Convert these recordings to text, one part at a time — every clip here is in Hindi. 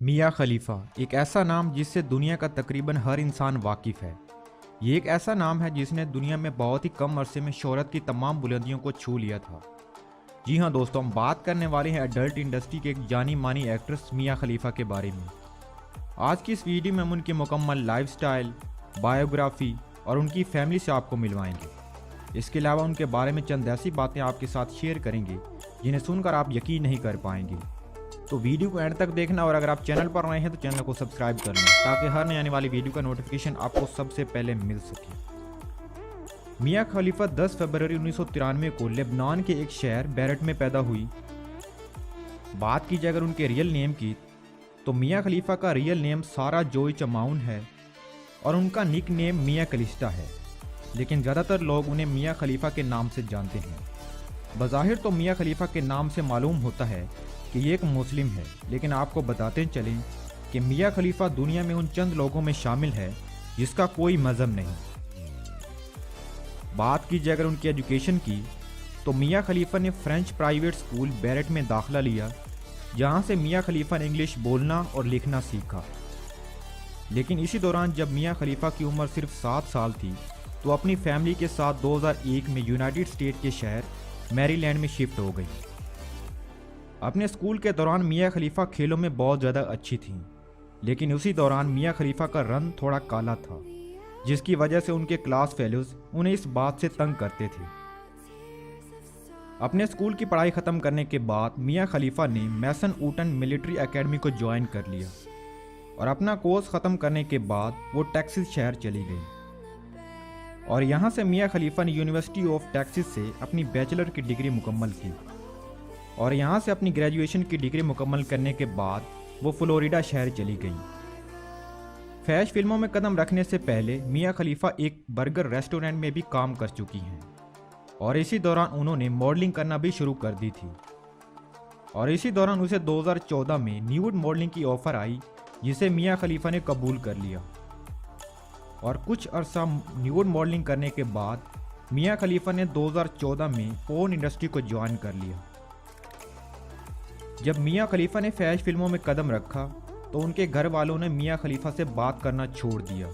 मियाँ खलीफा एक ऐसा नाम जिससे दुनिया का तकरीबन हर इंसान वाकिफ़ है। ये एक ऐसा नाम है जिसने दुनिया में बहुत ही कम अरसे में शोहरत की तमाम बुलंदियों को छू लिया था। जी हाँ दोस्तों, हम बात करने वाले हैं एडल्ट इंडस्ट्री के एक जानी मानी एक्ट्रेस मियाँ खलीफा के बारे में। आज की इस वीडियो में हम उनकी मुकम्मल लाइफस्टाइल, बायोग्राफी और उनकी फैमिली से आपको मिलवाएंगे। इसके अलावा उनके बारे में चंद ऐसी बातें आपके साथ शेयर करेंगे जिन्हें सुनकर आप यकीन नहीं कर पाएंगे। तो वीडियो को एंड तक देखना और अगर आप चैनल पर नए हैं तो चैनल को सब्सक्राइब कर लें ताकि हर नई आने वाली वीडियो का नोटिफिकेशन आपको सबसे पहले मिल सके। मियाँ खलीफा 10 फरवरी 1993 को लेबनान के एक शहर बैरट में पैदा हुई। बात की जाए अगर उनके रियल नेम की तो मियाँ खलीफा का रियल नेम सारा जोई चमाउन है और उनका निक नेम मियाँ कलिस्टा है, लेकिन ज़्यादातर लोग उन्हें मियाँ खलीफा के नाम से जानते हैं। बज़ाहिर तो मियाँ खलीफा के नाम से मालूम होता है कि ये एक मुस्लिम है, लेकिन आपको बताते चलें कि मियाँ खलीफा दुनिया में उन चंद लोगों में शामिल है जिसका कोई मज़हब नहीं। बात की जाए अगर उनकी एजुकेशन की तो मियाँ खलीफा ने फ्रेंच प्राइवेट स्कूल बैरट में दाखिला लिया, जहाँ से मियाँ खलीफा ने इंग्लिश बोलना और लिखना सीखा। लेकिन इसी दौरान जब मियाँ खलीफा की उम्र सिर्फ 7 साल थी तो अपनी फैमिली के साथ 2001 में यूनाइटेड स्टेट के शहर मैरीलैंड में शिफ्ट हो गई। अपने स्कूल के दौरान मियाँ खलीफा खेलों में बहुत ज़्यादा अच्छी थीं, लेकिन उसी दौरान मियाँ खलीफा का रंग थोड़ा काला था, जिसकी वजह से उनके क्लास फेलोज उन्हें इस बात से तंग करते थे। अपने स्कूल की पढ़ाई ख़त्म करने के बाद मियाँ खलीफा ने मैसन ऊटन मिलिट्री एकेडमी को ज्वाइन कर लिया और अपना कोर्स ख़त्म करने के बाद वो टेक्सास शहर चली गई और यहाँ से मियाँ खलीफा ने यूनिवर्सिटी ऑफ टेक्सास से अपनी बैचलर की डिग्री मुकम्मल की और यहाँ से अपनी ग्रेजुएशन की डिग्री मुकम्मल करने के बाद वो फ्लोरिडा शहर चली गई। फैश फिल्मों में कदम रखने से पहले मियाँ खलीफा एक बर्गर रेस्टोरेंट में भी काम कर चुकी हैं और इसी दौरान उन्होंने मॉडलिंग करना भी शुरू कर दी थी और इसी दौरान उसे 2014 में न्यूड मॉडलिंग की ऑफ़र आई, जिसे मियाँ खलीफा ने कबूल कर लिया और कुछ अरसा न्यूड मॉडलिंग करने के बाद मियाँ खलीफा ने 2014 में पोर्न इंडस्ट्री को ज्वाइन कर लिया। जब मियाँ खलीफा ने फैश फिल्मों में कदम रखा तो उनके घर वालों ने मियाँ खलीफा से बात करना छोड़ दिया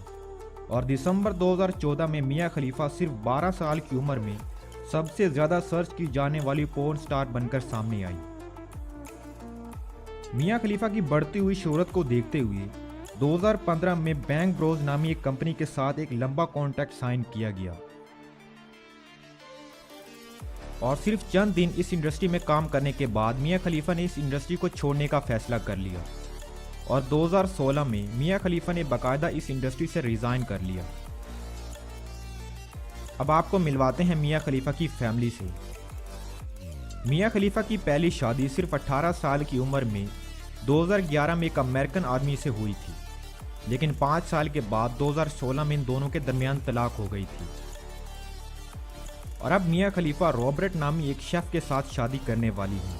और दिसंबर 2014 में मियाँ खलीफा सिर्फ 12 साल की उम्र में सबसे ज़्यादा सर्च की जाने वाली पोर्न स्टार बनकर सामने आई। मियाँ खलीफा की बढ़ती हुई शोहरत को देखते हुए 2015 में बैंक ब्रोज नामी एक कंपनी के साथ एक लंबा कॉन्ट्रैक्ट साइन किया गया और सिर्फ चंद दिन इस इंडस्ट्री में काम करने के बाद मियाँ खलीफा ने इस इंडस्ट्री को छोड़ने का फैसला कर लिया और 2016 में मियाँ खलीफा ने बाकायदा इस इंडस्ट्री से रिज़ाइन कर लिया। अब आपको मिलवाते हैं मियाँ खलीफा की फैमिली से। मियाँ खलीफा की पहली शादी सिर्फ 18 साल की उम्र में 2011 में एक अमेरिकन आदमी से हुई थी, लेकिन 5 साल के बाद 2016 में इन दोनों के दरमियान तलाक हो गई थी और अब मियाँ खलीफा रॉबर्ट नामी एक शेफ के साथ शादी करने वाली है।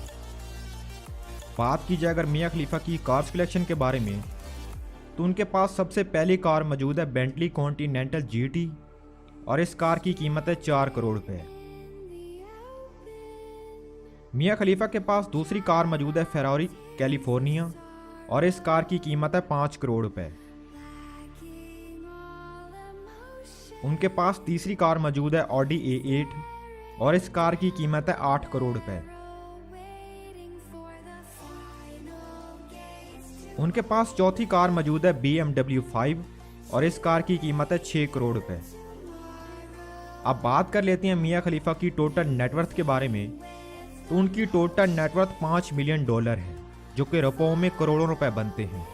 बात की जाए अगर मियाँ खलीफा की कार्स कलेक्शन के बारे में तो उनके पास सबसे पहली कार मौजूद है बेंटली कॉन्टिनेंटल जीटी और इस कार की कीमत है 4 करोड़ रुपए। मियाँ खलीफा के पास दूसरी कार मौजूद है फेरारी कैलिफोर्निया और इस कार की कीमत है 5 करोड़ रुपए। उनके पास तीसरी कार मौजूद है ऑडी A8 और इस कार की कीमत है 8 करोड़ रुपए। उनके पास चौथी कार मौजूद है BMW 5 और इस कार की कीमत है 6 करोड़ रुपए। अब बात कर लेते हैं मियाँ खलीफा की टोटल नेटवर्थ के बारे में तो उनकी टोटल नेटवर्थ $5 मिलियन है, जो कि रुपयों में करोड़ों रुपए बनते हैं।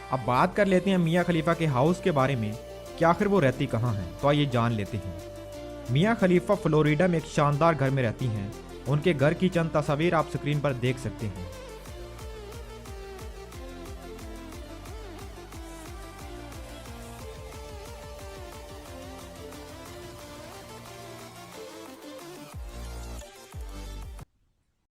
अब बात कर लेते हैं मियाँ खलीफा के हाउस के बारे में कि आखिर वो रहती कहाँ हैं, तो आइए जान लेते हैं। मियाँ खलीफा फ्लोरिडा में एक शानदार घर में रहती हैं। उनके घर की चंद तस्वीर आप स्क्रीन पर देख सकते हैं।